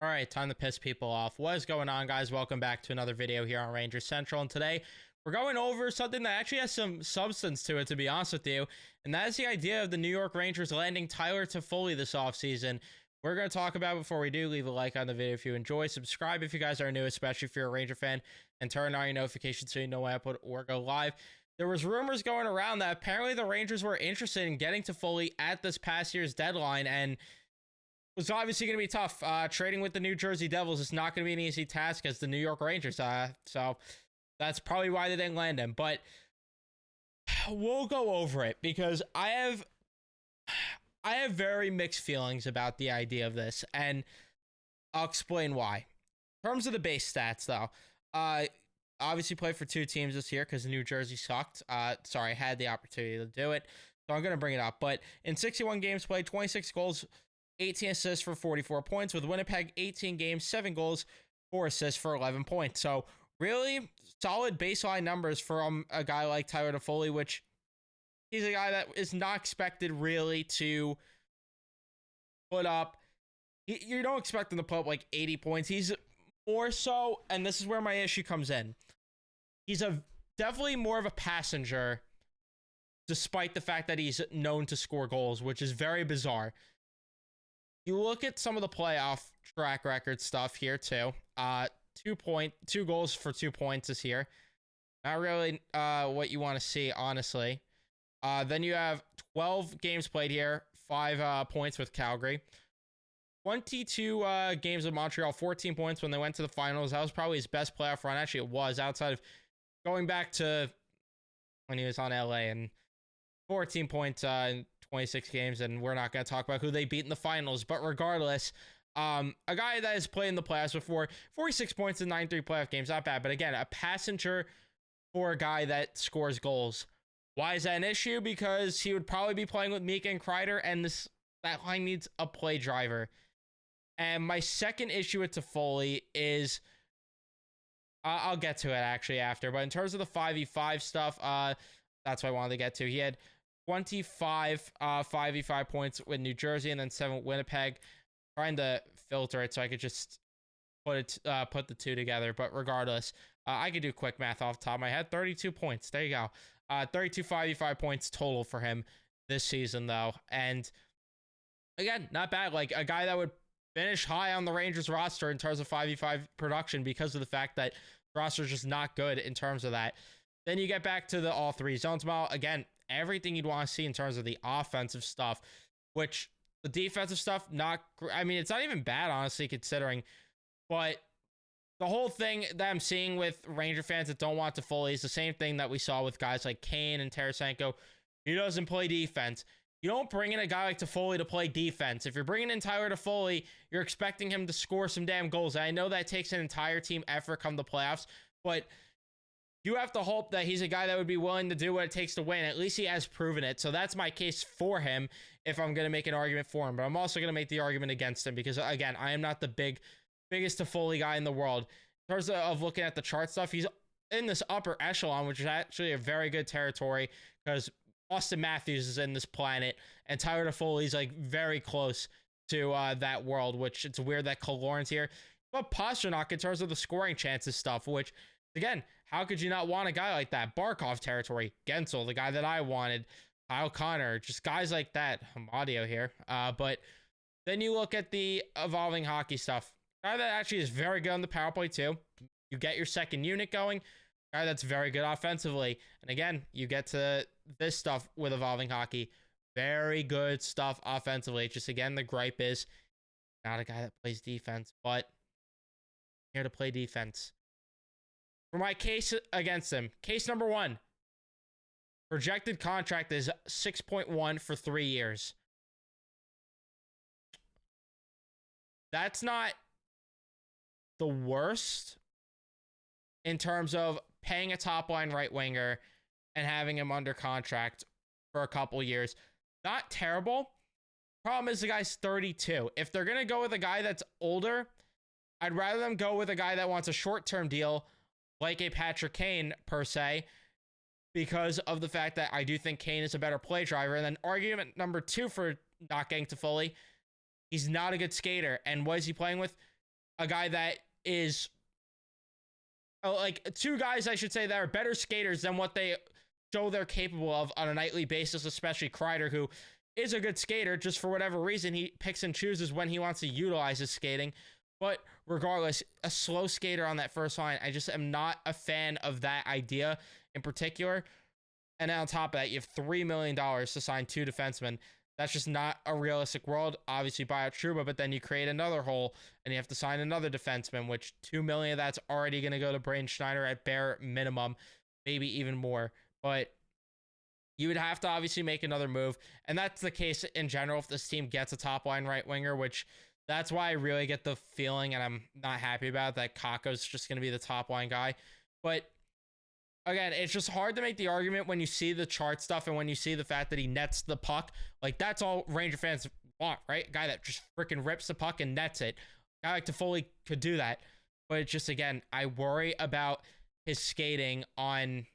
All right, time to piss people off. What is going on, guys? Welcome back to another video here on Ranger Central. And today, we're going over something that actually has some substance to it, to be honest with you. And that is the idea of the New York Rangers landing Tyler Toffoli this offseason. We're going to talk about it. Before we do, leave a like on the video if you enjoy. Subscribe if you guys are new, especially if you're a Ranger fan. And turn on your notifications so you know when I put or go live. There was rumors going around that apparently the Rangers were interested in getting Toffoli at this past year's deadline. And was obviously going to be tough. Trading with the New Jersey Devils is not going to be an easy task as the New York Rangers. So that's probably why they didn't land him. But we'll go over it because I have very mixed feelings about the idea of this, and I'll explain why. In terms of the base stats, though, obviously played for two teams this year because New Jersey sucked. Sorry, I had the opportunity to do it, so I'm going to bring it up. But in 61 games played, 26 goals, 18 assists for 44 points. With Winnipeg, 18 games, 7 goals, 4 assists for 11 points. So really solid baseline numbers from a guy like Tyler Toffoli, which he's a guy that is not expected really to put up. You don't expect him to put up like 80 points. He's more so, and this is where my issue comes in. He's definitely more of a passenger, despite the fact that he's known to score goals, which is very bizarre. You look at some of the playoff track record stuff here too. 2 goals for 2 points this year. Not really what you want to see, honestly. Then you have 12 games played here, 5 points with Calgary. 22 games with Montreal, 14 points when they went to the finals. That was probably his best playoff run. Actually, it was, outside of going back to when he was on LA, and 14 points in 26 games, and we're not going to talk about who they beat in the finals. But regardless, a guy that has played in the playoffs before, 46 points in 93 playoff games, not bad. But again, a passenger for a guy that scores goals. Why is that an issue? Because he would probably be playing with Mika and Kreider, and that line needs a play driver. And my second issue with Toffoli is, I'll get to it actually after, but in terms of the 5v5 stuff, that's what I wanted to get to. He had 25 5v5 points with New Jersey and then 7 with Winnipeg. Trying to filter it so I could just put the two together. But regardless, I could do quick math off the top of my head. 32 points. There you go. 32 5v5 points total for him this season, though. And again, not bad. Like a guy that would finish high on the Rangers roster in terms of 5v5 production because of the fact that the roster is just not good in terms of that. Then you get back to the all 3 zones. Well, again, everything you'd want to see in terms of the offensive stuff, which the defensive stuff, it's not even bad, honestly, considering. But the whole thing that I'm seeing with Ranger fans that don't want Toffoli is the same thing that we saw with guys like Kane and Tarasenko. He doesn't play defense. You don't bring in a guy like Toffoli to play defense. If you're bringing in Tyler Toffoli, you're expecting him to score some damn goals. And I know that takes an entire team effort come the playoffs, but you have to hope that he's a guy that would be willing to do what it takes to win. At least he has proven it. So that's my case for him if I'm going to make an argument for him. But I'm also going to make the argument against him because, again, I am not the biggest Toffoli guy in the world. In terms of looking at the chart stuff, he's in this upper echelon, which is actually a very good territory because Austin Matthews is in this planet, and Tyler Toffoli is like very close to that world, which it's weird that Kaloran's here. But Pastrnak in terms of the scoring chances stuff, which, again, how could you not want a guy like that? Barkov territory, Gensel, the guy that I wanted, Kyle Connor, just guys like that. I'm audio here. But then you look at the evolving hockey stuff. Guy that actually is very good on the power play too. You get your second unit going. Guy that's very good offensively. And again, you get to this stuff with evolving hockey. Very good stuff offensively. Just again, the gripe is not a guy that plays defense, but here to play defense. For my case against him, case number 1, projected contract is 6.1 for 3 years. That's not the worst in terms of paying a top line right winger and having him under contract for a couple years. Not terrible. Problem is the guy's 32. If they're going to go with a guy that's older, I'd rather them go with a guy that wants a short-term deal like a Patrick Kane, per se, because of the fact that I do think Kane is a better play driver. And then argument number 2 for not getting Toffoli, he's not a good skater. And what is he playing with? a guy that is like two guys, I should say, that are better skaters than what they show they're capable of on a nightly basis, especially Kreider, who is a good skater. Just for whatever reason, he picks and chooses when he wants to utilize his skating. But regardless, a slow skater on that first line, I just am not a fan of that idea in particular. And on top of that, you have $3 million to sign 2 defensemen. That's just not a realistic world. Obviously, buy out Trouba, but then you create another hole and you have to sign another defenseman, which $2 million of that's already going to go to Braden Schneider at bare minimum, maybe even more. But you would have to obviously make another move. And that's the case in general if this team gets a top line right winger, which that's why I really get the feeling, and I'm not happy about it, that Kakko's just going to be the top line guy. But again, it's just hard to make the argument when you see the chart stuff and when you see the fact that he nets the puck. Like, that's all Ranger fans want, right? A guy that just freaking rips the puck and nets it. A guy like Toffoli could do that. But it's just, again, I worry about his skating on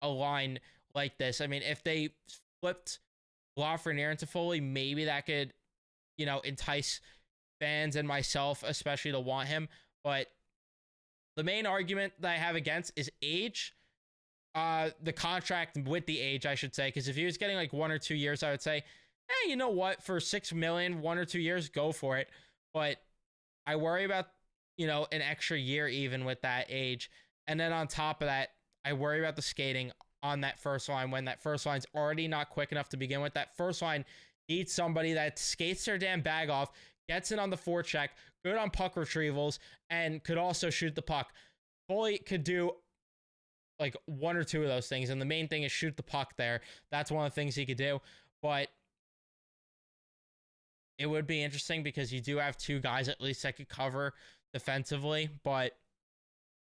a line like this. I mean, if they flipped Lafreniere and Toffoli, maybe that could, you know, entice fans and myself especially to want him. But the main argument that I have against is age. The contract with the age, I should say, because if he was getting like 1 or 2 years, I would say, you know what, for $6 million, 1 or 2 years, go for it. But I worry about, you know, an extra year even with that age. And then on top of that, I worry about the skating on that first line when that first line's already not quick enough to begin with. That first line needs somebody that skates their damn bag off, gets it on the forecheck, good on puck retrievals, and could also shoot the puck. Foley could do like 1 or 2 of those things, and the main thing is shoot the puck there. That's one of the things he could do. But it would be interesting because you do have 2 guys at least that could cover defensively, but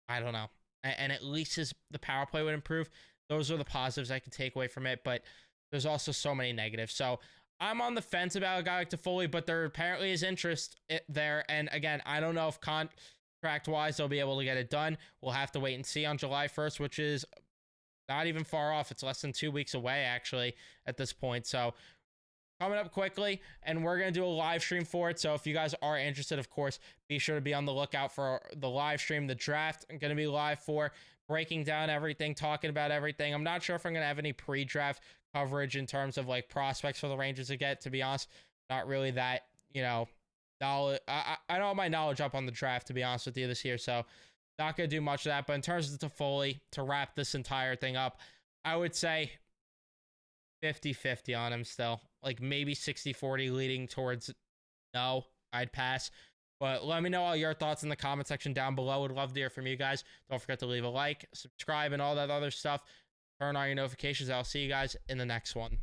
I don't know. And at least the power play would improve. Those are the positives I could take away from it, but there's also so many negatives. So I'm on the fence about a guy like Toffoli, but there apparently is interest there. And again, I don't know if contract-wise they'll be able to get it done. We'll have to wait and see on July 1st, which is not even far off. It's less than 2 weeks away, actually, at this point. So coming up quickly, and we're going to do a live stream for it. So if you guys are interested, of course, be sure to be on the lookout for the live stream. The draft I'm going to be live for, breaking down everything, talking about everything. I'm not sure if I'm going to have any pre-draft coverage in terms of like prospects for the Rangers to get. To be honest, not really that, you know, knowledge. I don't have my knowledge up on the draft, to be honest with you, this year. So not going to do much of that. But in terms of Toffoli, to wrap this entire thing up, I would say 50-50 on him still. Like maybe 60-40 leading towards no, I'd pass. But let me know all your thoughts in the comment section down below. Would love to hear from you guys. Don't forget to leave a like, subscribe, and all that other stuff. Turn on your notifications. I'll see you guys in the next one.